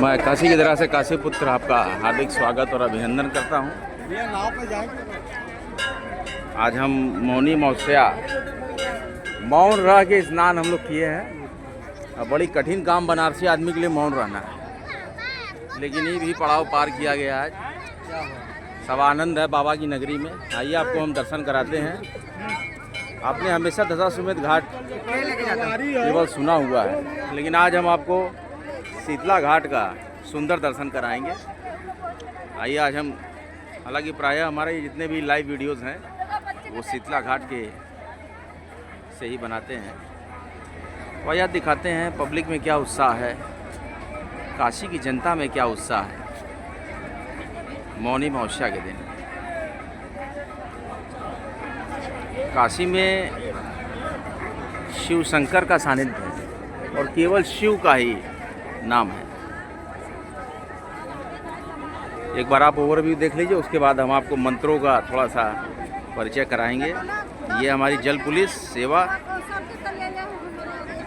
मैं काशी की तरह से काशी पुत्र आपका हार्दिक स्वागत और अभिनंदन करता हूँ। आज हम मौनी मौस्या मौन रह के स्नान हम लोग किए हैं। बड़ी कठिन काम बनारसी आदमी के लिए मौन रहना है, लेकिन ये भी पड़ाव पार किया गया आज। सब आनंद है बाबा की नगरी में। आइए आपको हम दर्शन कराते हैं। आपने हमेशा दशाश्वमेध घाट केवल सुना हुआ है, लेकिन आज हम आपको शीतला घाट का सुंदर दर्शन कराएंगे। आइए आज हम, हालांकि प्रायः हमारे जितने भी लाइव वीडियोस हैं वो शीतला घाट के से ही बनाते हैं। वह दिखाते हैं पब्लिक में क्या उत्साह है, काशी की जनता में क्या उत्साह है मौनी मौस्या के दिन। काशी में शिव शंकर का सानिध्य है और केवल शिव का ही नाम है। एक बार आप ओवरव्यू देख लीजिए, उसके बाद हम आपको मंत्रों का थोड़ा सा परिचय कराएंगे। ये हमारी जल पुलिस सेवा,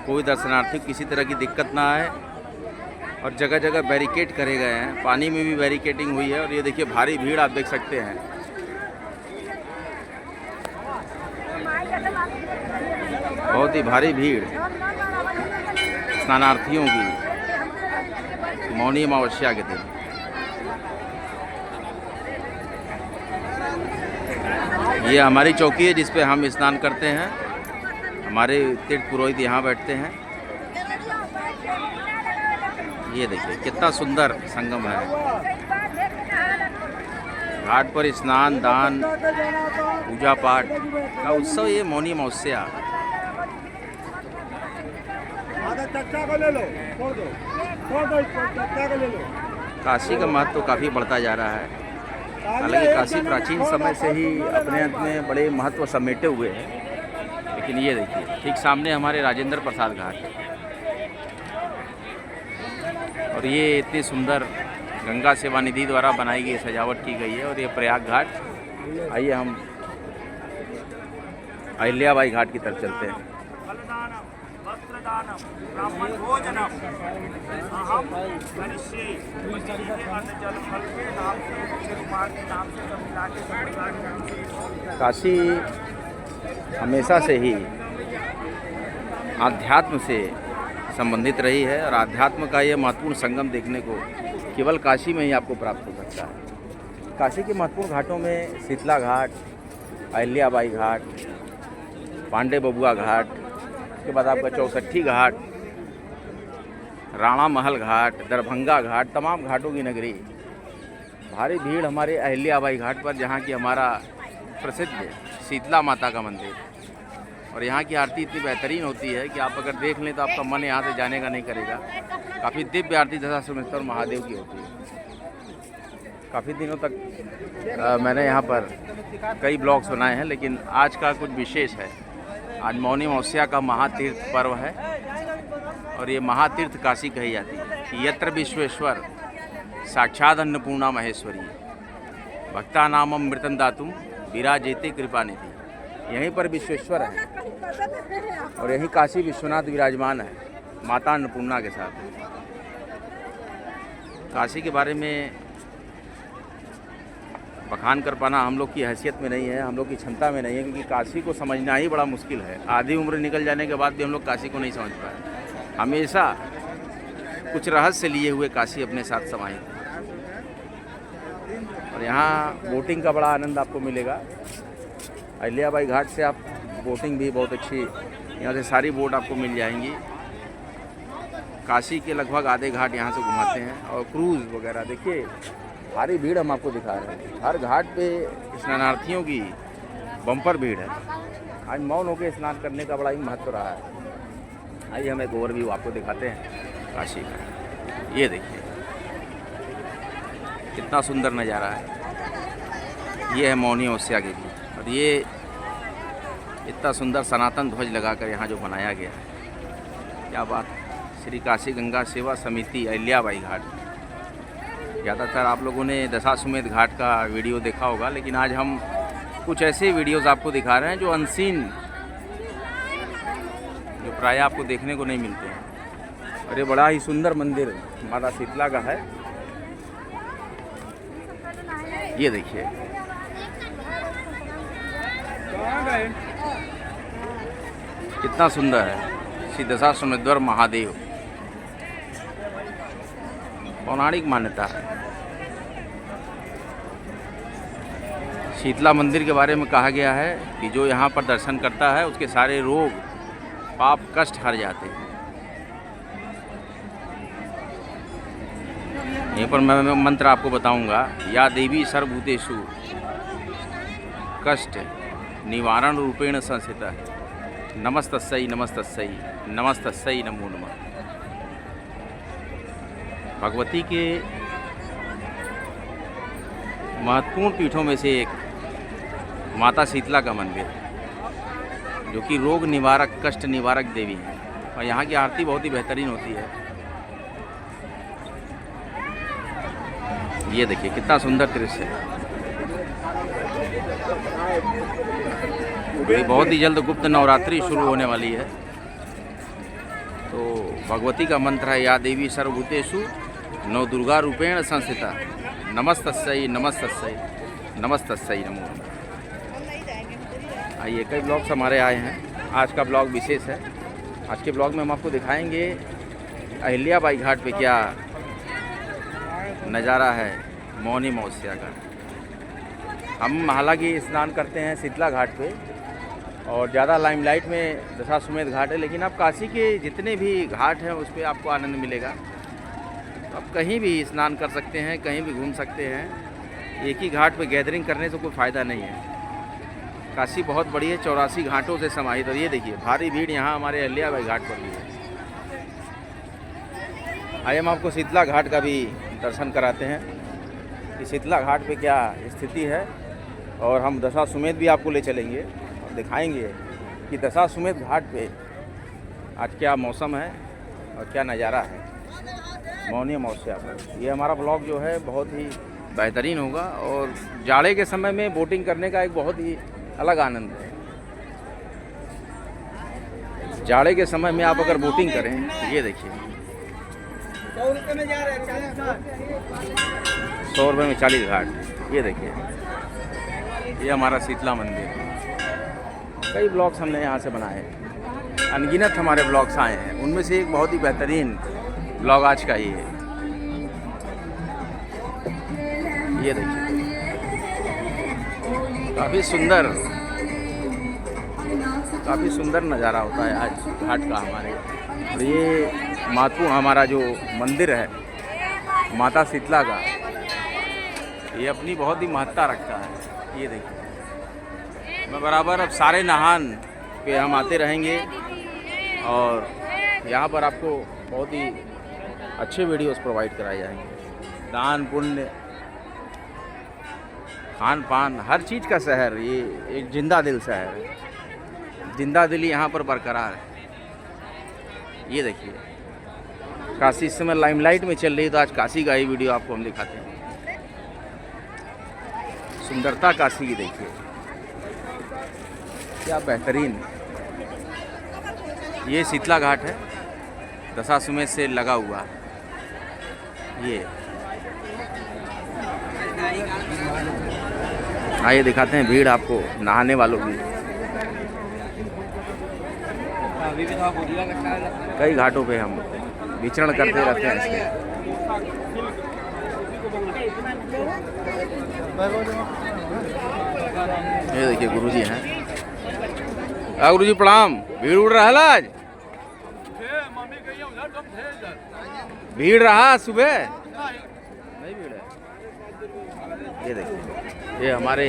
कोई दर्शनार्थी किसी तरह की दिक्कत ना आए, और जगह जगह बैरिकेड करे गए हैं। पानी में भी बैरिकेडिंग हुई है। और ये देखिए भारी भीड़ आप देख सकते हैं। बहुत ही भारी भीड़ स्नानार्थियों की मौनी अमावस्या के दिन। ये हमारी चौकी है जिस पे हम स्नान करते हैं। हमारे तीर्थ पुरोहित यहाँ बैठते हैं। ये देखिए कितना सुंदर संगम है। घाट पर स्नान, दान, पूजा पाठ का उत्सव ये मौनी अमावस्या। काशी का महत्व काफ़ी बढ़ता जा रहा है। हालांकि काशी प्राचीन समय से ही अपने अंत में बड़े महत्व समेटे हुए हैं, लेकिन ये देखिए ठीक सामने हमारे राजेंद्र प्रसाद घाट, और ये इतनी सुंदर गंगा सेवा निधि द्वारा बनाई गई सजावट की गई है। और ये प्रयाग घाट। आइए हम अहिल्याबाई घाट की तरफ चलते हैं। काशी हमेशा से ही आध्यात्म से संबंधित रही है, और आध्यात्म का ये महत्वपूर्ण संगम देखने को केवल काशी में ही आपको प्राप्त हो सकता है। काशी के महत्वपूर्ण घाटों में शीतला घाट, अहिल्याबाई घाट, पांडे बबुआ घाट, उसके बाद आपका चौसठी घाट, राणा महल घाट, दरभंगा घाट, तमाम घाटों की नगरी। भारी भीड़ हमारे अहिल्याबाई घाट पर, जहाँ की हमारा प्रसिद्ध शीतला माता का मंदिर। और यहाँ की आरती इतनी बेहतरीन होती है कि आप अगर देख लें तो आपका मन यहाँ से जाने का नहीं करेगा। काफ़ी दिव्य आरती दशाश्वमेध महादेव की होती है। काफ़ी दिनों तक मैंने यहाँ पर कई ब्लॉग्स बनाए हैं, लेकिन आज का कुछ विशेष है। आज मौनी अमावस्या का महातीर्थ पर्व है, और ये महातीर्थ काशी कही जाती है। यत्र विश्वेश्वर साक्षात अन्नपूर्णा महेश्वरी, भक्ता नामम मृतम दातुम विराजेते कृपानिधि। यहीं पर विश्वेश्वर है, और यहीं काशी विश्वनाथ विराजमान है माता अन्नपूर्णा के साथ। काशी के बारे में बखान कर पाना हम लोग की हैसियत में नहीं है, हम लोग की क्षमता में नहीं है, क्योंकि काशी को समझना ही बड़ा मुश्किल है। आधी उम्र निकल जाने के बाद भी हम लोग काशी को नहीं समझ पाए। हमेशा कुछ रहस्य लिए हुए काशी अपने साथ समाये। और यहाँ बोटिंग का बड़ा आनंद आपको मिलेगा। अहिल्याबाई घाट से आप बोटिंग भी बहुत अच्छी, यहाँ से सारी बोट आपको मिल जाएंगी। काशी के लगभग आधे घाट यहाँ से घुमाते हैं, और क्रूज़ वगैरह। देखिए भारी भीड़ हम आपको दिखा रहे हैं। हर घाट पे स्नानार्थियों की बम्पर भीड़ है। आज मौन होकर स्नान करने का बड़ा ही महत्व रहा है। आइए हम एक ओवरव्यू आपको दिखाते हैं काशी का। ये देखिए कितना सुंदर नज़ारा है। ये है मौनी अमावस्या के दिन, और ये इतना सुंदर सनातन ध्वज लगाकर यहाँ जो बनाया गया है, क्या बात। श्री काशी गंगा सेवा समिति अहिल्याबाई घाट। ज़्यादातर आप लोगों ने दशाश्वमेध घाट का वीडियो देखा होगा, लेकिन आज हम कुछ ऐसे वीडियोज़ आपको दिखा रहे हैं जो अनसीन, जो प्रायः आपको देखने को नहीं मिलते हैं। और ये बड़ा ही सुंदर मंदिर माता शीतला का है। ये देखिए कितना सुंदर है श्री दशाश्वमेध महादेव, पौराणिक मान्यता है। शीतला मंदिर के बारे में कहा गया है कि जो यहाँ पर दर्शन करता है उसके सारे रोग पाप कष्ट हर जाते हैं। यहीं पर मैं मंत्र आपको बताऊंगा, या देवी सर्वभूतेषु कष्ट निवारण रूपेण संस्थिता नमस्तस्यै नमस्तस्यै नमस्तस्यै नमो नमः। भगवती के महत्वपूर्ण पीठों में से एक माता शीतला का मंदिर, जो कि रोग निवारक कष्ट निवारक देवी है, और यहाँ की आरती बहुत ही बेहतरीन होती है। ये देखिए कितना सुंदर दृश्य है। बहुत ही जल्द गुप्त नवरात्रि शुरू होने वाली है, तो भगवती का मंत्र है, या देवी सर्वभूतेषु नव दुर्गा रूपेण संस्थिता नमस्तस्यै नमस्तस्यै नमस्तस्यै नमो नमः। आइए, कई ब्लॉग्स हमारे आए हैं। आज का ब्लॉग विशेष है। आज के ब्लॉग में हम आपको दिखाएंगे अहिल्याबाई घाट पे क्या नज़ारा है मौनी अमावस्या का। हम हालांकि स्नान करते हैं शीतला घाट पे, और ज़्यादा लाइमलाइट में दशाश्वमेध घाट है, लेकिन आप काशी के जितने भी घाट हैं उस पर आपको आनंद मिलेगा। तो आप कहीं भी स्नान कर सकते हैं, कहीं भी घूम सकते हैं। एक ही घाट पे गैदरिंग करने से कोई फ़ायदा नहीं है। काशी बहुत बड़ी है, 84 घाटों से समाहित। और ये देखिए भारी भीड़ यहाँ हमारे अहिल्याबाई घाट पर भी है। आइए हम आपको शीतला घाट का भी दर्शन कराते हैं कि शीतला घाट पे क्या स्थिति है, और हम दशाश्वमेध भी आपको ले चलेंगे और दिखाएंगे कि दशाश्वमेध घाट पे आज क्या मौसम है और क्या नज़ारा है मौनी अमावस्या पर। ये हमारा ब्लॉग जो है बहुत ही बेहतरीन होगा, और जाड़े के समय में बोटिंग करने का एक बहुत ही अलग आनंद है। जाड़े के समय में आप अगर बोटिंग करें, ये देखिए 100 रुपये में 40 घाट। ये देखिए ये हमारा शीतला मंदिर। कई ब्लॉग्स हमने यहाँ से बनाए, अनगिनत हमारे ब्लॉग्स आए हैं, उनमें से एक बहुत ही बेहतरीन ब्लॉग आज का ही है। ये देखिए काफ़ी सुंदर नज़ारा होता है आज घाट का हमारे। और ये महत्वपूर्ण हमारा जो मंदिर है माता शीतला का, ये अपनी बहुत ही महत्ता रखता है। ये देखिए मैं बराबर अब सारे नहान पे हम आते रहेंगे, और यहाँ पर आपको बहुत ही अच्छे वीडियोस प्रोवाइड कराए जाएंगे। दान पुण्य खान पान हर चीज़ का शहर, ये एक जिंदा दिल शहर है। जिंदा दिली यहाँ पर बरकरार है। ये देखिए काशी इस समय लाइमलाइट में चल रही है, तो आज काशी का ही वीडियो आपको हम दिखाते हैं। सुंदरता काशी की देखिए क्या बेहतरीन। ये शीतला घाट है, दशाश्वमेध से लगा हुआ। ये आइए दिखाते हैं भीड़ आपको नहाने वालों की। कई घाटों पे हम विचरण करते रहते हैं। ये देखिए गुरुजी हैं। गुरुजी प्रणाम। भीड़ उड़ रहा है आज, भीड़ रहा सुबह नहीं भीड़ है। ये देखिए ये हमारे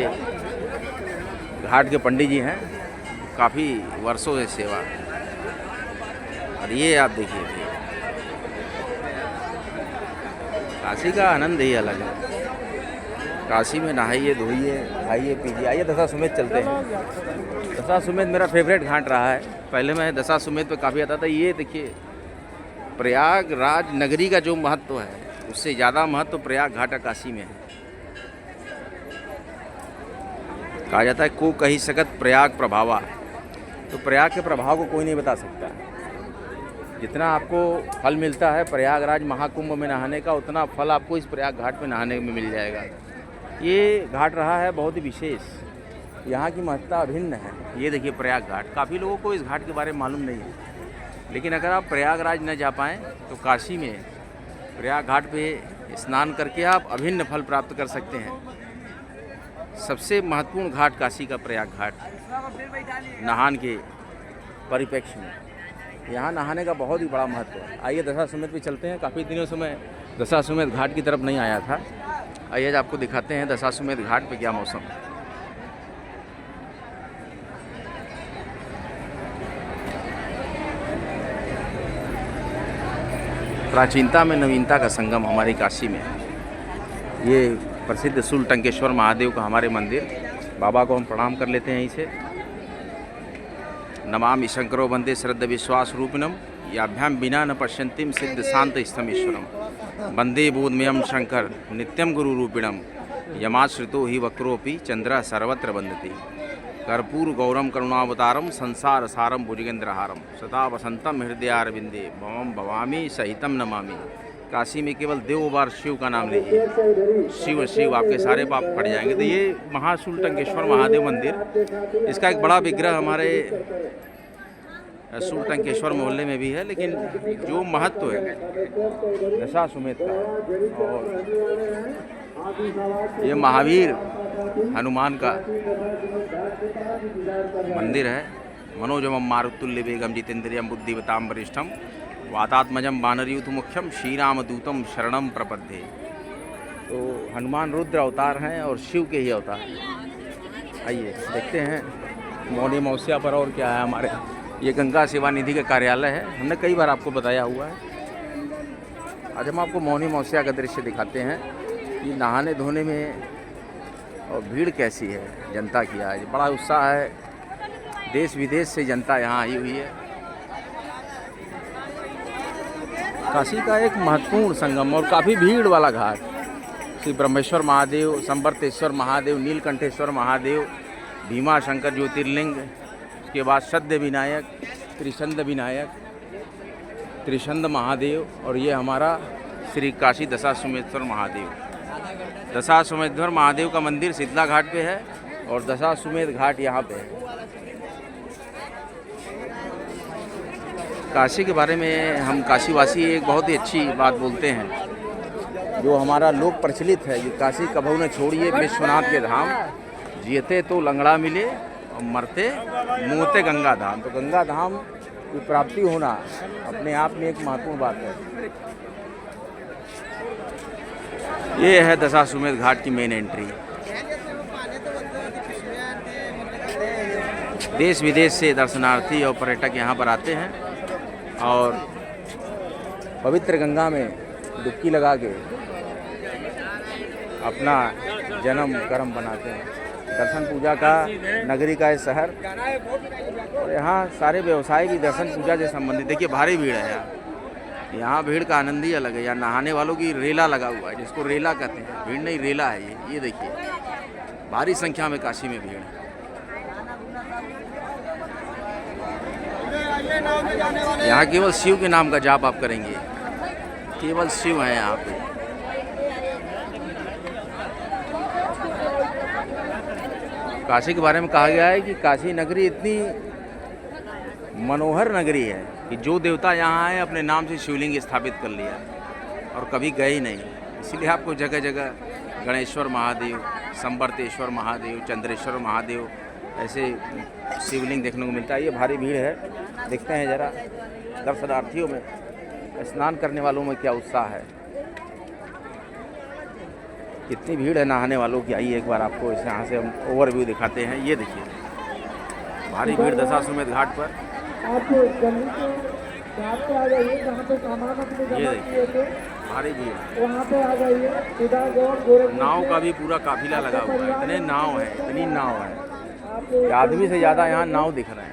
घाट के पंडित जी हैं, काफ़ी वर्षों से सेवा। और ये आप देखिए काशी का आनंद ही अलग है। काशी में नहाइए धोइए खाइए पीजिए। आइए दशाश्वमेध चलते हैं। दशाश्वमेध मेरा फेवरेट घाट रहा है। पहले मैं दशाश्वमेध पे काफ़ी आता था। ये देखिए प्रयागराज नगरी का जो महत्व है उससे ज़्यादा महत्व प्रयाग घाट काशी में है। कहा जाता है को कही सकत प्रयाग प्रभावा, तो प्रयाग के प्रभाव को कोई नहीं बता सकता। जितना आपको फल मिलता है प्रयागराज महाकुंभ में नहाने का, उतना फल आपको इस प्रयाग घाट में नहाने में मिल जाएगा। ये घाट रहा है बहुत ही विशेष, यहाँ की महत्ता अभिन्न है। ये देखिए प्रयाग घाट, काफ़ी लोगों को इस घाट के बारे में मालूम नहीं है, लेकिन अगर आप प्रयागराज न जा पाएँ तो काशी में प्रयाग घाट पे स्नान करके आप अभिन्न फल प्राप्त कर सकते हैं। सबसे महत्वपूर्ण घाट काशी का प्रयाग घाट नहान के परिप्रेक्ष्य में, यहाँ नहाने का बहुत ही बड़ा महत्व है। आइए दशाश्वमेध पे चलते हैं। काफ़ी दिनों से मैं दशाश्वमेध घाट की तरफ नहीं आया था। आइए आज आपको दिखाते हैं दशाश्वमेध घाट पे क्या मौसम है। प्राचीनता में नवीनता का संगम हमारी काशी में। ये प्रसिद्ध शूल टंकेश्वर महादेव का हमारे मंदिर, बाबा को हम प्रणाम कर लेते हैं यहीं से। नमामि शंकरो वंदे श्रद्धा विश्वास रूपिणम याभ्याम बिना न पश्यंतिम सिद्ध शांत स्तमीश्वरम वंदे बोधमयम शंकर नित्यम गुरु रूपिणम यमाश्रितो ही वक्रोपि चंद्र सर्वत्र वंदति कर्पूर गौरम करुणावतारम संसार सारम भुजगेंद्रहारम सदा वसंतम हृदयारविंदे भवम भवामी सहितम नमामि। काशी में केवल देव बार शिव का नाम लीजिए, शिव शिव आपके सारे पाप कट जाएंगे। तो ये महाशूल टंकेश्वर महादेव मंदिर, इसका एक बड़ा विग्रह हमारे शूल टंकेश्वर मोहल्ले में भी है, लेकिन जो महत्व है दशाश्वमेध का, और ये महावीर हनुमान का मंदिर है। मनोजमम मारुतुल्य वेगम जितेंद्रियम बुद्धिवताम वरिष्ठम वातात्मजम वानरयूथ मुख्यम श्रीराम दूतम शरणम प्रपद्ये। तो हनुमान रुद्र अवतार हैं और शिव के ही अवतार हैं। आइए देखते हैं मौनी मौसिया पर और क्या है हमारे। ये गंगा सेवा निधि का कार्यालय है, हमने कई बार आपको बताया हुआ है। आज हम आपको मौनी मौसिया का दृश्य दिखाते हैं कि नहाने धोने में और भीड़ कैसी है जनता की। आज बड़ा उत्साह है, देश विदेश से जनता यहाँ आई हुई है। काशी का एक महत्वपूर्ण संगम और काफ़ी भीड़ वाला घाट, श्री ब्रह्मेश्वर महादेव, संवर्तेश्वर महादेव, नीलकंठेश्वर महादेव, भीमा शंकर ज्योतिर्लिंग, उसके बाद सद्य विनायक, त्रिशंद महादेव, और ये हमारा श्री काशी दशाश्वमेधर महादेव। दशाश्वमेधर महादेव का मंदिर शीतला घाट पे है और दशाश्वमेध घाट यहाँ पे है। काशी के बारे में हम काशीवासी एक बहुत ही अच्छी बात बोलते हैं, जो हमारा लोक प्रचलित है कि काशी कभू न छोड़िए विश्वनाथ के धाम, जियते तो लंगड़ा मिले और मरते मुँहते गंगा धाम। तो गंगा धाम की प्राप्ति होना अपने आप में एक महत्वपूर्ण बात है। ये है दशाश्वमेध घाट की मेन एंट्री। देश विदेश से दर्शनार्थी और पर्यटक यहाँ पर आते हैं और पवित्र गंगा में डुबकी लगा के अपना जन्म कर्म बनाते हैं। दर्शन पूजा का नगरी का है शहर, और यहाँ सारे व्यवसाय भी दर्शन पूजा से संबंधित। देखिए भारी भीड़ है यहाँ भीड़ का आनंद ही अलग है। यहाँ नहाने वालों की रेला लगा हुआ है, जिसको रेला कहते हैं, भीड़ नहीं रेला है ये देखिए भारी संख्या में काशी में भीड़ है। यहाँ केवल शिव के नाम का जाप आप करेंगे, केवल शिव है यहाँ पे। काशी के बारे में कहा गया है कि काशी नगरी इतनी मनोहर नगरी है कि जो देवता यहाँ आए अपने नाम से शिवलिंग स्थापित कर लिया और कभी गए ही नहीं। इसलिए आपको जगह जगह गणेश्वर महादेव, संवर्तेश्वर महादेव, चंद्रेश्वर महादेव ऐसे शिवलिंग देखने को मिलता है। ये भारी भीड़ है, देखते हैं ज़रा दर्शनार्थियों में, स्नान करने वालों में क्या उत्साह है, कितनी भीड़ है नहाने वालों की। आइए एक बार आपको इस यहाँ से हम ओवरव्यू दिखाते हैं। ये देखिए भारी भीड़ दशाश्वमेध घाट पर। ये देखिए भारी भीड़, नाव का भी पूरा काफिला लगा हुआ है। इतने नाव हैं, इतनी नाव है, आदमी से ज़्यादा यहाँ नाव दिख रहे हैं।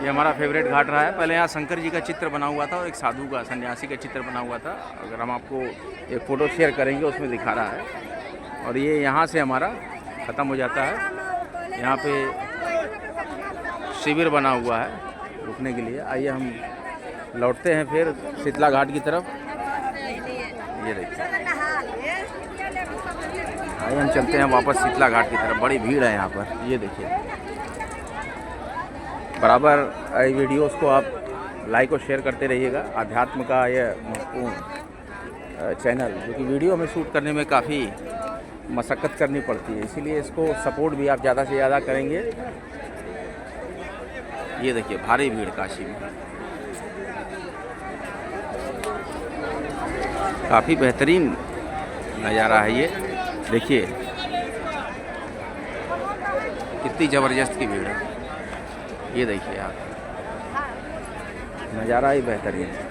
ये हमारा फेवरेट घाट रहा है। पहले यहाँ शंकर जी का चित्र बना हुआ था और एक साधु का, सन्यासी का चित्र बना हुआ था। अगर हम आपको एक फ़ोटो शेयर करेंगे उसमें दिखा रहा है। और ये यहाँ से हमारा ख़त्म हो जाता है। यहाँ पे शिविर बना हुआ है रुकने के लिए। आइए हम लौटते हैं फिर शीतला घाट की तरफ। ये देखिए, आइए हम चलते हैं वापस शीतला घाट की तरफ। बड़ी भीड़ है यहाँ पर, ये देखिए। बराबर वीडियोस को आप लाइक और शेयर करते रहिएगा। अध्यात्म का यह महत्वपूर्ण चैनल, जो कि वीडियो में शूट करने में काफ़ी मशक्क़त करनी पड़ती है, इसीलिए इसको सपोर्ट भी आप ज़्यादा से ज़्यादा करेंगे। ये देखिए, भारी भीड़ काशी में। काफ़ी बेहतरीन नज़ारा है ये, देखिए कितनी ज़बरदस्त की भीड़ है। ये देखिए आप, नज़ारा ही बेहतरीन है।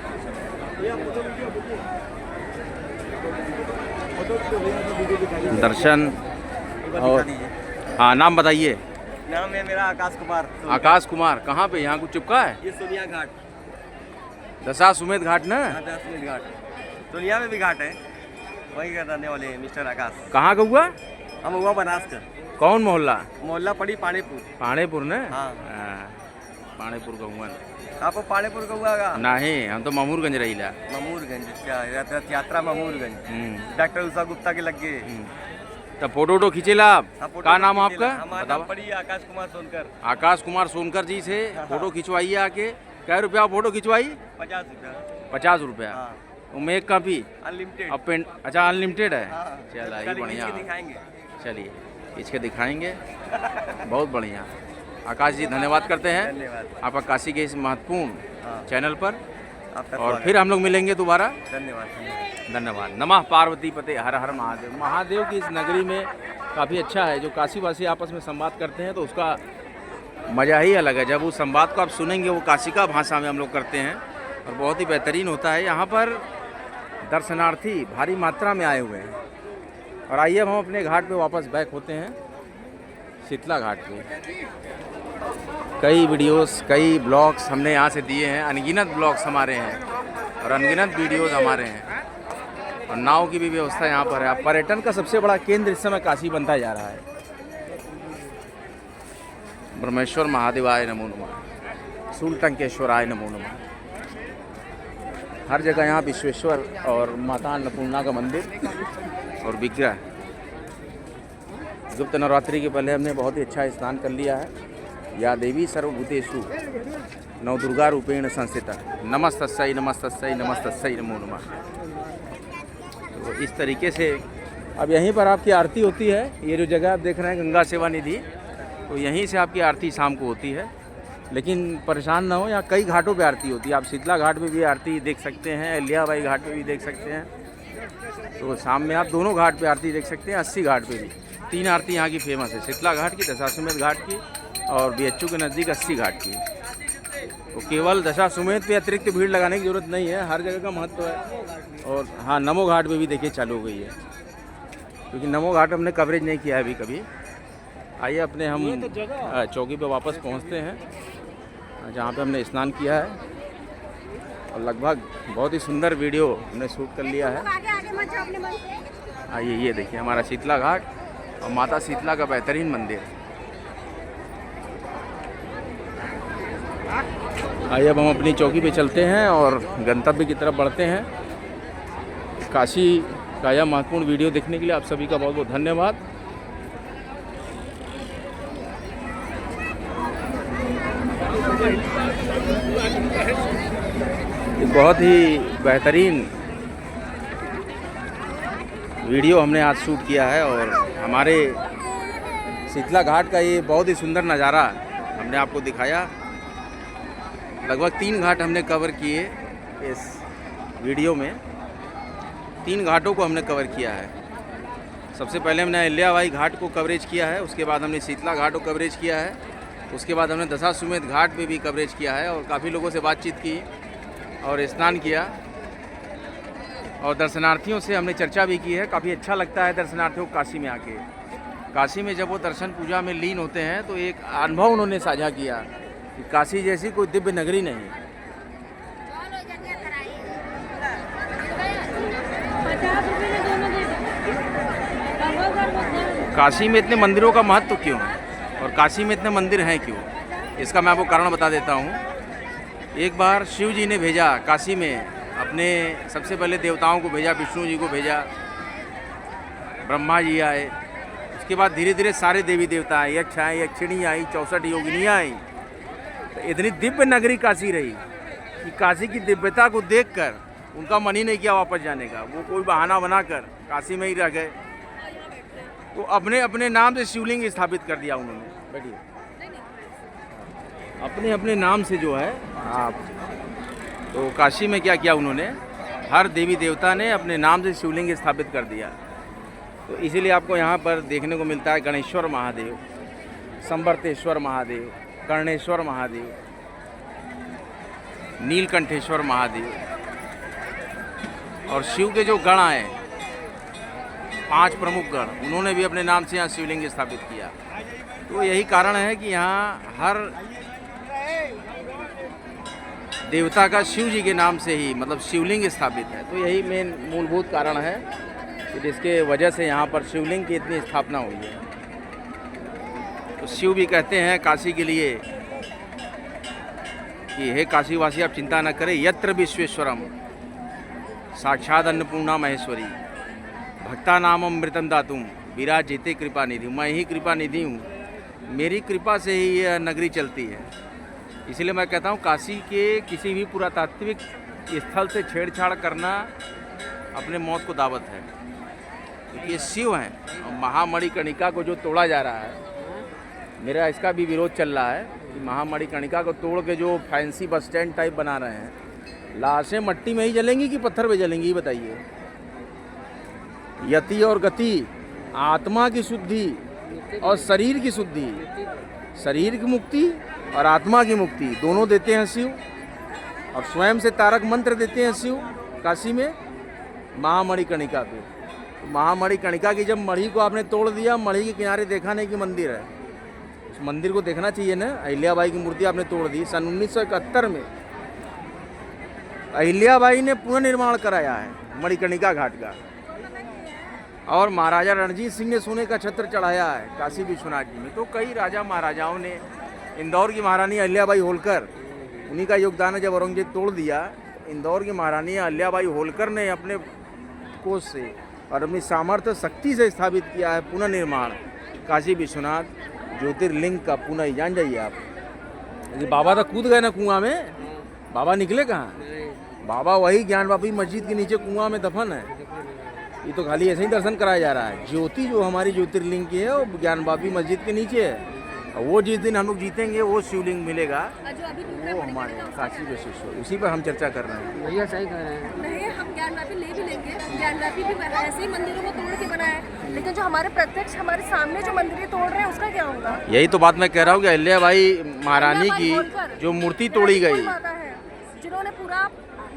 दर्शन और हाँ, नाम बताइए। नाम है मेरा आकाश कुमार। आकाश कुमार, कहाँ पे? यहाँ कुछ चिपका है? ये सोनिया घाट, दशाश्वमेध घाट ना? दशाश्वमेध घाट। सोनिया में भी घाट है, वहीं का रहने वाले मिस्टर आकाश। कहाँ का हुआ? हम हुआ बनास का। कौन मोहल्ला? मोहल्ला पड़ी पानीपुर। पाणेपुर ना? हाँ। पाणेपुर का हुआ। आप पानीपुर का हुआ? नहीं, हम तो ममूरगंज रहीला। ममूरगंज, क्या रथ यात्रा ममूरगंज। डॉक्टर उषा गुप्ता के लगे। तो फोटो वोटो खींचेला आप? का नाम आपका? बताओ। पड़ी आकाश कुमार सोनकर। आकाश कुमार सोनकर जी से फोटो खिंचवाइए आके। क्या रुपया फोटो खिंचवाई? 50 रुपया। 50 रुपया। उमें एक कापी अनलिमिटेड। अब पेंट, अच्छा अनलिमिटेड है। हाँ। चला, ये बढ़िया। दिखाएंगे, चलिए इसके दिखाएंगे। बहुत बढ़िया। आकाश जी धन्यवाद करते हैं धन्यवाद आपका काशी के इस महत्वपूर्ण चैनल पर। आपका और फिर हम लोग मिलेंगे दोबारा। धन्यवाद। धन्यवाद। नमः पार्वती पते, हर हर महादेव। महादेव की इस नगरी में काफ़ी अच्छा है, जो काशीवासी आपस में संवाद करते हैं तो उसका मज़ा ही अलग है। जब उस संवाद को आप सुनेंगे, वो काशी का भाषा में हम लोग करते हैं और बहुत ही बेहतरीन होता है। यहाँ पर दर्शनार्थी भारी मात्रा में आए हुए हैं। और आइए अब हम अपने घाट पे वापस बैक होते हैं, शीतला घाट पे। कई वीडियोस, कई ब्लॉग्स हमने यहाँ से दिए हैं, अनगिनत ब्लॉग्स हमारे हैं और अनगिनत वीडियोस हमारे हैं। और नाव की भी व्यवस्था यहाँ पर है। अब पर्यटन का सबसे बड़ा केंद्र इस समय काशी बनता जा रहा है। ब्रह्मेश्वर महादेवाय नमो नमः, शूलटंकेश्वराय नमो नमः। हर जगह यहाँ विश्वेश्वर और माता अन्नपूर्णा का मंदिर और विग्रह। गुप्त नवरात्रि के पहले हमने बहुत ही अच्छा स्नान कर लिया है। या देवी सर्वभूतेषु नवदुर्गा रूपेण संस्थिता, नमस्तस्यै नमस्तस्यै नमस्तस्यै नमो नमः। तो इस तरीके से अब यहीं पर आपकी आरती होती है। ये जो जगह आप देख रहे हैं गंगा सेवा निधि, तो यहीं से आपकी आरती शाम को होती है। लेकिन परेशान ना हो, यहाँ कई घाटों पे आरती होती है। आप शीतला घाट पे भी आरती देख सकते हैं, अहिल्याबाई घाट पे भी देख सकते हैं। तो शाम में आप दोनों घाट पे आरती देख सकते हैं। 80 घाट पे भी 3 आरती यहाँ की फेमस है, शीतला घाट की, दशाश्वमेध घाट की और BHU के नज़दीक 80 घाट की। तो केवल दशाश्वमेध पे अतिरिक्त भीड़ लगाने की ज़रूरत नहीं है, हर जगह का महत्व है। और हाँ, नमो घाट पे भी देखिए चालू हो गई है, क्योंकि नमो घाट हमने कवरेज नहीं किया है अभी कभी। आइए अपने हम चौकी पे वापस पहुँचते हैं, जहाँ पे हमने स्नान किया है। और लगभग बहुत ही सुंदर वीडियो हमने शूट कर लिया है। आइए ये देखिए हमारा शीतला घाट और माता शीतला का बेहतरीन मंदिर। आइए अब हम अपनी चौकी पे चलते हैं और गंतव्य की तरफ बढ़ते हैं। काशी का यह महत्वपूर्ण वीडियो देखने के लिए आप सभी का बहुत बहुत धन्यवाद। बहुत ही बेहतरीन वीडियो हमने आज शूट किया है और हमारे शीतला घाट का ये बहुत ही सुंदर नज़ारा हमने आपको दिखाया। लगभग 3 घाट हमने कवर किए इस वीडियो में। 3 घाटों को हमने कवर किया है। सबसे पहले हमने अहिल्याबाई घाट को कवरेज किया है, उसके बाद हमने शीतला घाट को कवरेज किया है, उसके बाद हमने दशाश्वमेध घाट पे भी कवरेज किया है और काफ़ी लोगों से बातचीत की और स्नान किया और दर्शनार्थियों से हमने चर्चा भी की है। काफ़ी अच्छा लगता है दर्शनार्थियों को काशी में आके। काशी में जब वो दर्शन पूजा में लीन होते हैं तो एक अनुभव उन्होंने साझा किया कि काशी जैसी कोई दिव्य नगरी नहीं। काशी में इतने मंदिरों का महत्व क्यों है और काशी में इतने मंदिर हैं क्यों, इसका मैं आपको कारण बता देता हूँ। एक बार शिव जी ने भेजा काशी में अपने सबसे पहले देवताओं को भेजा, विष्णु जी को भेजा, ब्रह्मा जी आए, उसके बाद धीरे धीरे सारे देवी देवता आए, यक्ष आए, यक्षिणी आई, 64 योगिनियाँ आई। तो इतनी दिव्य नगरी काशी रही कि काशी की दिव्यता को देखकर उनका मन ही नहीं किया वापस जाने का। वो कोई बहाना बनाकर काशी में ही रह गए। तो अपने अपने नाम से शिवलिंग स्थापित कर दिया उन्होंने। बैठिए। अपने अपने नाम से जो है आप, तो काशी में क्या किया उन्होंने, हर देवी देवता ने अपने नाम से शिवलिंग स्थापित कर दिया। तो इसीलिए आपको यहाँ पर देखने को मिलता है गणेश्वर महादेव, संवर्तेश्वर महादेव, कर्णेश्वर महादेव, नीलकंठेश्वर महादेव, और शिव के जो गण आए 5 प्रमुख गण, उन्होंने भी अपने नाम से यहाँ शिवलिंग स्थापित किया। तो यही कारण है कि यहाँ हर देवता का शिव जी के नाम से ही मतलब शिवलिंग स्थापित है। तो यही मेन मूलभूत कारण है कि जिसके वजह से यहाँ पर शिवलिंग की इतनी स्थापना हुई है। तो शिव भी कहते हैं काशी के लिए कि हे काशीवासी, आप चिंता न करें, यत्र विश्वेश्वरम साक्षात अन्नपूर्णा महेश्वरी, भक्ता नाम अमृतम दातुम विराजिते कृपा निधि। मैं ही कृपा निधि हूँ, मेरी कृपा से ही यह नगरी चलती है। इसलिए मैं कहता हूँ काशी के किसी भी पुरातात्विक स्थल से छेड़छाड़ करना अपने मौत को दावत है, क्योंकि ये शिव हैं। और महामणिकर्णिका को जो तोड़ा जा रहा है, मेरा इसका भी विरोध चल रहा है कि महामणिकर्णिका को तोड़ के जो फैंसी बस स्टैंड टाइप बना रहे हैं, लाशें मट्टी में ही जलेंगी कि पत्थर पे जलेंगी, ये बताइए। यति और गति, आत्मा की शुद्धि और शरीर की शुद्धि, शरीर की मुक्ति और आत्मा की मुक्ति दोनों देते हैं शिव। और स्वयं से तारक मंत्र देते हैं शिव काशी में महामणिकर्णिका पे। महामणिकर्णिका की जब मणि को आपने तोड़ दिया, मणि के किनारे देखा नहीं कि मंदिर है, उस मंदिर को देखना चाहिए ना। अहिल्याबाई की मूर्ति आपने तोड़ दी। सन 1971 में अहिल्याबाई ने पुनर्निर्माण कराया है मणिकर्णिका घाट का, और महाराजा रणजीत सिंह ने सोने का छत्र चढ़ाया है काशी विश्वनाथ जी में। तो कई राजा महाराजाओं ने, इंदौर की महारानी अहिल्याबाई होलकर, उन्हीं का योगदान है। जब औरंगजेब तोड़ दिया, इंदौर की महारानी अहिल्याबाई होलकर ने अपने कोष से और अपनी सामर्थ्य शक्ति से स्थापित किया है पुनर्निर्माण काशी विश्वनाथ ज्योतिर्लिंग का। पुनः ही जान जाइए आप। यदि बाबा तो कूद गए ना कुआं में, बाबा निकले कहाँ? बाबा वही ज्ञानवापी मस्जिद के नीचे कुआं में दफन है। ये तो खाली ऐसे ही दर्शन कराया जा रहा है। ज्योति जो हमारी ज्योतिर्लिंग की है वो ज्ञानवापी मस्जिद के नीचे है। और वो जिस दिन हम लोग जीतेंगे वो शिवलिंग मिलेगा, वो हमारे काशी विश्वेश्वर, उसी पर हम चर्चा कर रहे हैं। भैया सही कह रहे हैं। नहीं, हम ज्ञानवापी ले भी लेंगे, ज्ञानवापी भी ऐसे ही मंदिरों को तोड़ के बनाया है, लेकिन जो हमारे प्रत्यक्ष हमारे सामने जो मंदिर तोड़ रहे हैं उसका क्या होगा? यही तो बात मैं कह रहा हूँ कि अहिल्याबाई महारानी की जो मूर्ति तोड़ी गई, जिन्होंने पूरा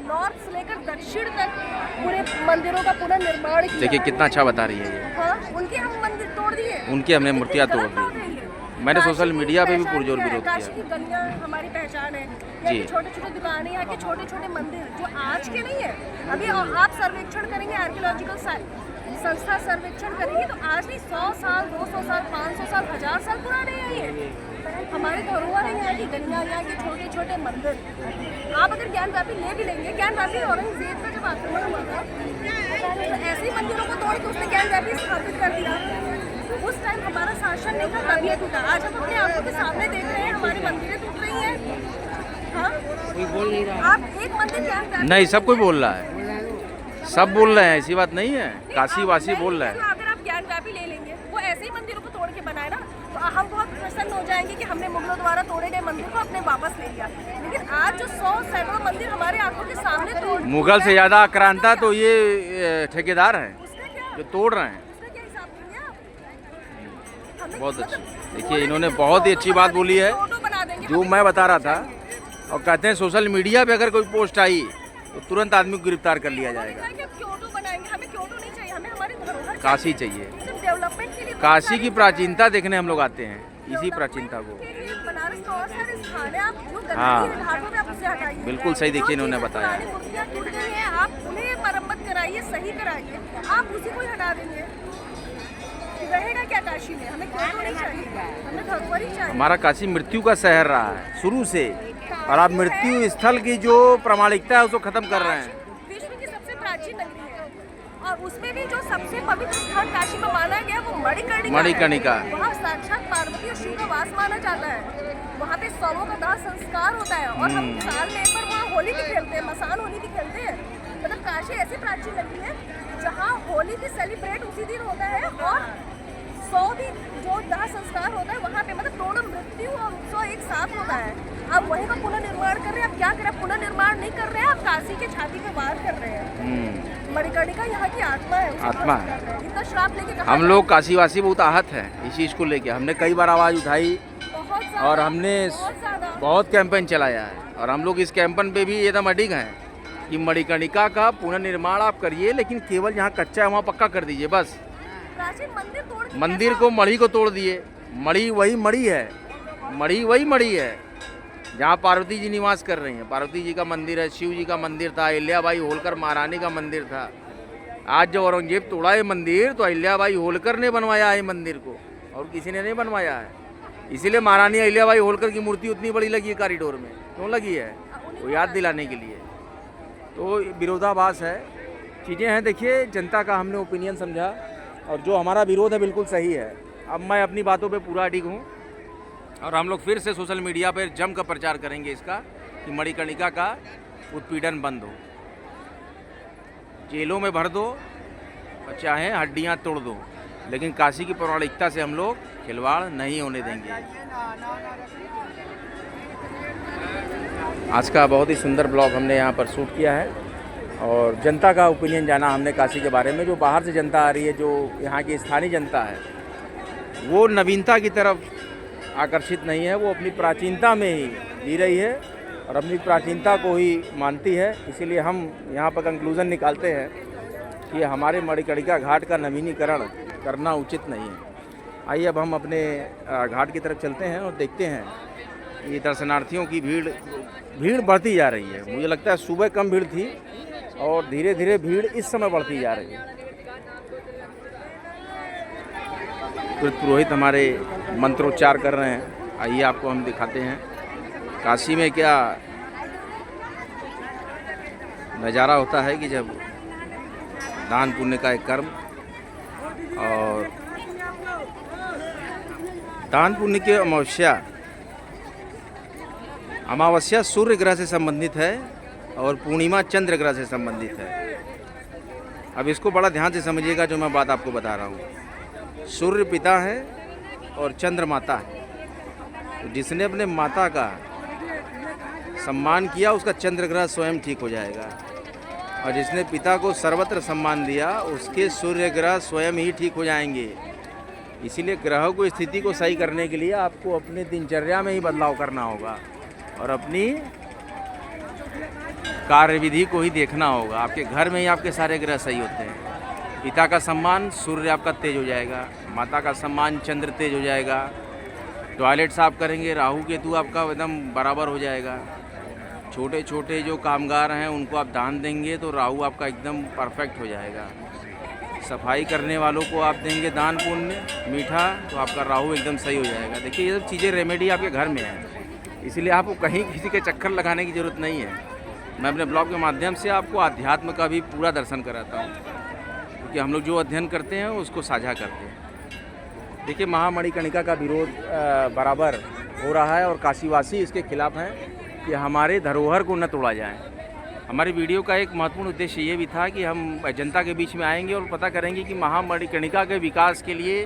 नॉर्थ से लेकर दक्षिण तक पूरे मंदिरों का पुनर्निर्माण किया। देखिए कितना अच्छा बता रही है ये। हाँ, उनके हम मंदिर तोड़ दिए, उनकी हमने मूर्तियाँ तोड़ दी। मैंने सोशल मीडिया पे भी पुरजोर विरोध काशी किया। की गलियाँ हमारी पहचान है, यहाँ की छोटे छोटे दुकानें, यहाँ के छोटे छोटे मंदिर जो आज के नहीं है। अभी आप सर्वेक्षण करेंगे, आर्कियोलॉजिकल संस्था सर्वेक्षण करेंगे तो आज नहीं 100 साल, 200 साल, 500 साल, 1000 साल पुराने हैं ये हमारे धरोहर है। यहाँ की गलियाँ, यहाँ के छोटे छोटे मंदिर। आप अगर ज्ञानवापी ले भी लेंगे, ज्ञानवापी औरंगजेब का जब आक्रमण हुआ था तो ऐसे ही मंदिरों को तोड़ के उसने ज्ञानवापी स्थापित कर दिया। उस टाइम हमारा शासन नहीं था, तब ये टूटा। आज हम अपने आंखों के सामने देख रहे हैं हमारी मंदिरें टूट रही हैं। हाँ, कोई बोल नहीं रहा। आप एक मंदिर ज्ञानवापी नहीं, सब कोई बोल रहा है, सब बोल रहे हैं, ऐसी बात नहीं है। काशीवासी बोल रहे हैं। अगर आप ज्ञानवापी ले लेंगे, वो ऐसे ही मंदिरों को तोड़ के बनाए ना, तो हम बहुत प्रसन्न हो जाएंगे कि हमने मुगलों द्वारा तोड़े गए मंदिर को अपने वापस ले लिया। लेकिन आज जो 100 सैकड़ों मंदिर हमारे आंखों के सामने तोड़, मुगल से ज़्यादा आक्रांता तो ये ठेकेदार हैं जो तोड़ रहे हैं। उसका क्या हिसाब देंगे आप? बहुत अच्छी, देखिए इन्होंने बहुत ही अच्छी बात बोली है जो मैं बता रहा था। और कहते हैं सोशल मीडिया पे अगर कोई पोस्ट आई तो तुरंत आदमी को गिरफ्तार कर लिया जाएगा। क्योटो बनाएंगे, हमें क्योटो नहीं चाहिए, हमें हमारी धरोहर काशी चाहिए। डेवलपमेंट के लिए काशी की प्राचीनता देखने हम लोग आते हैं, इसी प्राचीनता को। बनारस में और सारे स्थान है, आप जो हाँ। गंदगी घाटों पे आप उसे हटाइए। बिल्कुल सही, देखिए इन्होंने बताया। पुरानी मूर्तियाँ टूट गई हैं, आप उन्हें मरम्मत कराइए, सही कराइए। आप उसी को ही हटा देंगे, रहेगा क्या काशी में? हमें क्योटो नहीं चाहिए, हमें धरोहर ही चाहिए। हमारा काशी मृत्यु का शहर रहा है शुरू से, और आप मृत्यु मृत्यु स्थल की जो प्रामाणिकता है उसको खत्म कर रहे हैं। विश्व की सबसे प्राचीन नगरी है और उसमें भी जो सबसे पवित्र स्थान काशी में माना गया वो मणिकर्णिका है। वहाँ साक्षात पार्वती और शिव का वास माना जाता है। वहाँ पे सौरों का दाह संस्कार होता है और हम साल में एक बार वहाँ होली भी खेलते हैं, मसान होली भी खेलते हैं। मतलब काशी ऐसी प्राचीन नगरी है जहाँ होली भी सेलिब्रेट उसी दिन होता है और 100 दिन जो दाह संस्कार होता है वहाँ पे मतलब दोनों मृत्यु और उत्सव एक साथ होता है। अब वहीं का पुनर्निर्माण कर रहे हैं। अब क्या करें, पुनर्निर्माण नहीं कर रहे हैं, अब काशी के छाती पे वार कर रहे हैं। मणिकर्णिका यहाँ की आत्मा है, आत्मा है। इतना श्राप लेके कहा हम लोग काशीवासी बहुत आहत हैं इस चीज़ को लेके। हमने कई बार आवाज़ उठाई बहुत ज़्यादा, और हमने बहुत कैंपेन चलाया है और हम लोग इस कैंपेन पे भी एकदम अडिग हैं कि मणिकर्णिका का पुनर्निर्माण आप करिए, लेकिन केवल जहाँ कच्चा है वहाँ पक्का कर दीजिए बस। प्राचीन मंदिर तोड़ के मंदिर को, मढ़ी को तोड़ दिए। मढ़ी वही मढ़ी है, मढ़ी वही मढ़ी है जहाँ पार्वती जी निवास कर रही हैं। पार्वती जी का मंदिर है, शिव जी का मंदिर था, अहिल्याबाई होलकर महारानी का मंदिर था। आज जब औरंगजेब तोड़ा ये मंदिर तो अहिल्याबाई होलकर ने बनवाया है मंदिर को और किसी ने नहीं बनवाया है। इसीलिए महारानी अहिल्याबाई होलकर की मूर्ति उतनी बड़ी लगी है कॉरिडोर में। क्यों लगी है? वो याद दिलाने के लिए। तो विरोधाभास है, चीज़ें हैं। देखिए, जनता का हमने ओपिनियन समझा और जो हमारा विरोध है बिल्कुल सही है। अब मैं अपनी बातों पे पूरा अडिग हूँ और हम लोग फिर से सोशल मीडिया पर जमकर प्रचार करेंगे इसका कि मणिकर्णिका का उत्पीड़न बंद हो। जेलों में भर दो और चाहे हड्डियाँ तोड़ दो, लेकिन काशी की पौराणिकता से हम लोग खिलवाड़ नहीं होने देंगे। आज का बहुत ही सुंदर ब्लॉग हमने यहाँ पर शूट किया है और जनता का ओपिनियन जाना हमने काशी के बारे में। जो बाहर से जनता आ रही है, जो यहाँ की स्थानीय जनता है, वो नवीनता की तरफ आकर्षित नहीं है। वो अपनी प्राचीनता में ही जी रही है और अपनी प्राचीनता को ही मानती है। इसीलिए हम यहाँ पर कंक्लूज़न निकालते हैं कि हमारे मणिकर्णिका घाट का नवीनीकरण करना उचित नहीं है। आइए अब हम अपने घाट की तरफ चलते हैं और देखते हैं ये दर्शनार्थियों की भीड़ बढ़ती जा रही है। मुझे लगता है सुबह कम भीड़ थी और धीरे धीरे भीड़ इस समय बढ़ती जा रही है। पुरोहित हमारे मंत्रोच्चार कर रहे हैं। आइए आपको हम दिखाते हैं काशी में क्या नज़ारा होता है कि जब दान पुण्य का एक कर्म और दान पुण्य की अमावस्या सूर्य ग्रह से संबंधित है और पूर्णिमा चंद्र ग्रह से संबंधित है। अब इसको बड़ा ध्यान से समझिएगा जो मैं बात आपको बता रहा हूँ। सूर्य पिता है और चंद्र माता है। तो जिसने अपने माता का सम्मान किया उसका चंद्र ग्रह स्वयं ठीक हो जाएगा और जिसने पिता को सर्वत्र सम्मान दिया उसके सूर्य ग्रह स्वयं ही ठीक हो जाएंगे। इसीलिए ग्रहों को स्थिति को सही करने के लिए आपको अपने दिनचर्या में ही बदलाव करना होगा और अपनी कार्यविधि को ही देखना होगा। आपके घर में ही आपके सारे ग्रह सही होते हैं। पिता का सम्मान सूर्य आपका तेज हो जाएगा, माता का सम्मान चंद्र तेज हो जाएगा। टॉयलेट साफ करेंगे, राहु केतु आपका एकदम बराबर हो जाएगा। छोटे छोटे जो कामगार हैं उनको आप दान देंगे तो राहु आपका एकदम परफेक्ट हो जाएगा। सफाई करने वालों को आप देंगे दान पुण्य मीठा तो आपका राहु एकदम सही हो जाएगा। देखिए ये सब चीज़ें रेमेडी आपके घर में है, इसलिए आपको कहीं किसी के चक्कर लगाने की ज़रूरत नहीं है। मैं अपने ब्लॉग के माध्यम से आपको अध्यात्म का भी पूरा दर्शन कराता हूँ, क्योंकि हम लोग जो अध्ययन करते हैं उसको साझा करते हैं। देखिए महामणिकर्णिका का विरोध बराबर हो रहा है और काशीवासी इसके खिलाफ हैं कि हमारे धरोहर को न तोड़ा जाए। हमारी वीडियो का एक महत्वपूर्ण उद्देश्य ये भी था कि हम जनता के बीच में आएंगे और पता करेंगे कि महामणिकर्णिका के विकास के लिए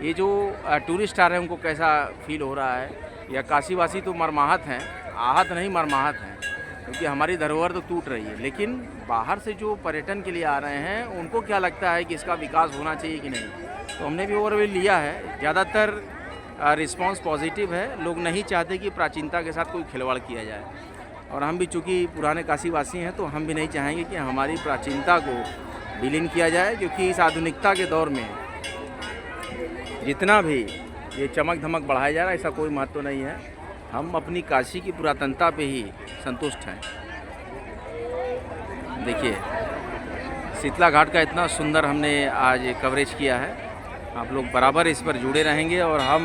ये जो टूरिस्ट आ रहे हैं उनको कैसा फील हो रहा है। या काशीवासी तो मरमाहत हैं, आहत नहीं मरमाहत हैं, क्योंकि हमारी धरोहर तो टूट रही है। लेकिन बाहर से जो पर्यटन के लिए आ रहे हैं उनको क्या लगता है कि इसका विकास होना चाहिए कि नहीं। तो हमने भी ओवरव्यू लिया है, ज़्यादातर रिस्पांस पॉजिटिव है। लोग नहीं चाहते कि प्राचीनता के साथ कोई खिलवाड़ किया जाए और हम भी चूँकि पुराने काशीवासी हैं तो हम भी नहीं चाहेंगे कि हमारी प्राचीनता को विलीन किया जाए, क्योंकि इस आधुनिकता के दौर में जितना भी ये चमक धमक बढ़ाया जा रहा है ऐसा कोई महत्व नहीं है। हम अपनी काशी की पुरातनता पे ही संतुष्ट हैं। देखिए शीतला घाट का इतना सुंदर हमने आज कवरेज किया है। आप लोग बराबर इस पर जुड़े रहेंगे और हम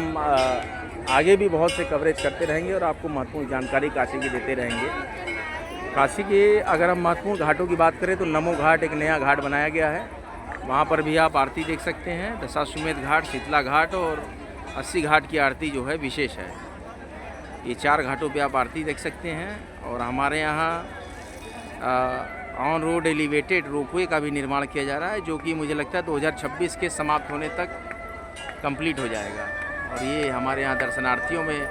आगे भी बहुत से कवरेज करते रहेंगे और आपको महत्वपूर्ण जानकारी काशी की देते रहेंगे। काशी के अगर हम महत्वपूर्ण घाटों की बात करें तो नमो घाट एक नया घाट बनाया गया है, वहाँ पर भी आप आरती देख सकते हैं। दशाश्वमेध घाट, शीतला घाट और 80 घाट की आरती जो है विशेष है। ये 4 घाटों पे आप आरती देख सकते हैं। और हमारे यहाँ ऑन रोड एलिवेटेड रोपवे का भी निर्माण किया जा रहा है, जो कि मुझे लगता है 2026 के समाप्त होने तक कंप्लीट हो जाएगा। और ये हमारे यहाँ दर्शनार्थियों में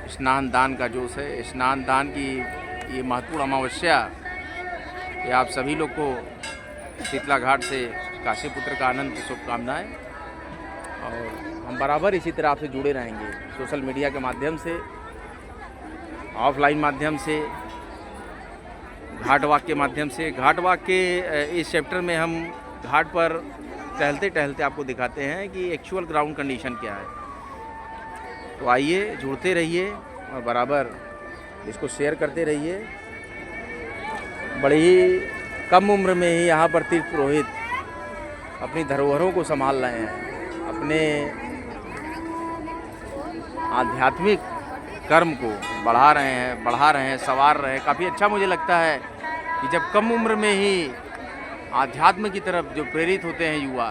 स्नान दान का जोश है। स्नान दान की ये महत्वपूर्ण अमावस्या, ये आप सभी लोग को शीतला घाट से काशीपुत्र का अनंत शुभकामनाएं। और हम बराबर इसी तरह आपसे जुड़े रहेंगे सोशल मीडिया के माध्यम से, ऑफलाइन माध्यम से, घाट वॉक के माध्यम से। घाट वॉक के इस चैप्टर में हम घाट पर टहलते टहलते आपको दिखाते हैं कि एक्चुअल ग्राउंड कंडीशन क्या है। तो आइए, जुड़ते रहिए और बराबर इसको शेयर करते रहिए। बड़ी ही कम उम्र में ही यहाँ पर तीर्थ पुरोहित अपनी धरोहरों को संभाल रहे हैं, अपने आध्यात्मिक कर्म को बढ़ा रहे हैं, संवार रहे हैं। काफ़ी अच्छा मुझे लगता है कि जब कम उम्र में ही आध्यात्म की तरफ जो प्रेरित होते हैं युवा,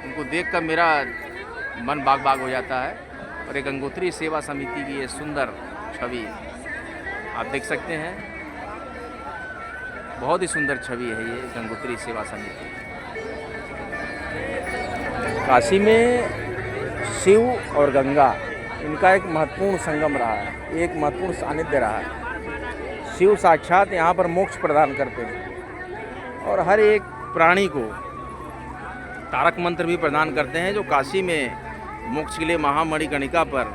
उनको देखकर मेरा मन बाग बाग हो जाता है। और एक गंगोत्री सेवा समिति की ये सुंदर छवि आप देख सकते हैं, बहुत ही सुंदर छवि है ये गंगोत्री सेवा समिति। काशी में शिव और गंगा, इनका एक महत्वपूर्ण संगम रहा है, एक महत्वपूर्ण सानिध्य रहा है। शिव साक्षात यहाँ पर मोक्ष प्रदान करते हैं और हर एक प्राणी को तारक मंत्र भी प्रदान करते हैं, जो काशी में मोक्ष के लिए महामणिकर्णिका पर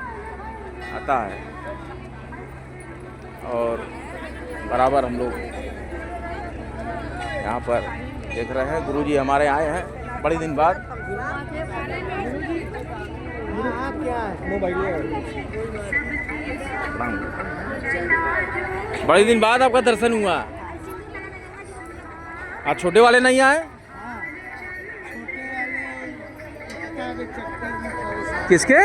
आता है। और बराबर हम लोग यहाँ पर देख रहे हैं, गुरुजी हमारे आए हैं बड़े दिन बाद। बड़े दिन बाद आपका दर्शन हुआ। आज छोटे वाले नहीं आए? किसके?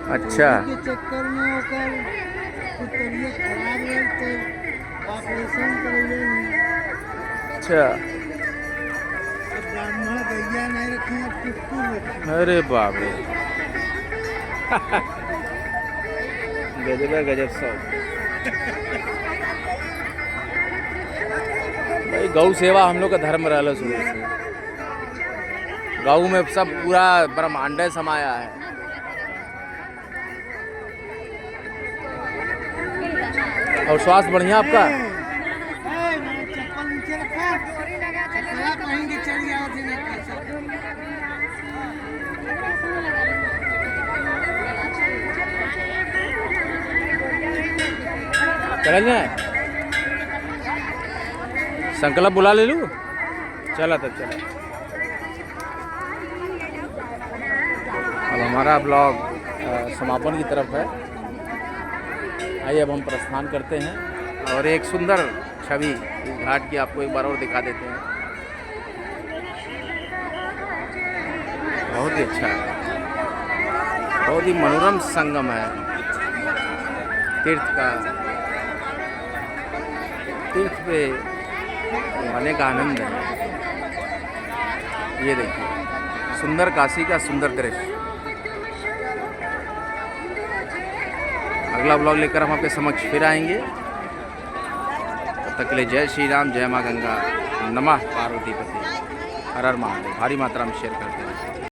अच्छा, चक्कर में होकर तबीयत खराब है तो ऑपरेशन करेंगे। अच्छा, ब्राह्मण गैया नहीं रखे, अब कुकुर रखे। अरे बाप रे गजब है, गजब सब। भाई गौ सेवा हम लोग का धर्म रहला शुरू से। गौ में सब पूरा ब्रह्मांड समाया है। और स्वास्थ्य बढ़िया आपका? चप्पल नीचे रखा, चप्पल पहन के चल गया थी ना। चल जाए, संकल्प बुला ले लूँ। चला तब चला। अब हमारा ब्लॉग समापन की तरफ है। आइए अब हम प्रस्थान करते हैं और एक सुंदर छवि इस घाट की आपको एक बार और दिखा देते हैं। बहुत ही अच्छा है, बहुत ही मनोरम संगम है तीर्थ का। तीर्थ पे आने का आनंद है। ये देखिए सुंदर काशी का सुंदर दृश्य। अगला ब्लॉग लेकर हम आपके समक्ष फिर आएंगे। तब तक के लिए जय श्री राम, जय माँ गंगा, नमः पार्वती पति, हर हर महादेव। भारी मात्रा में शेयर करते हैं।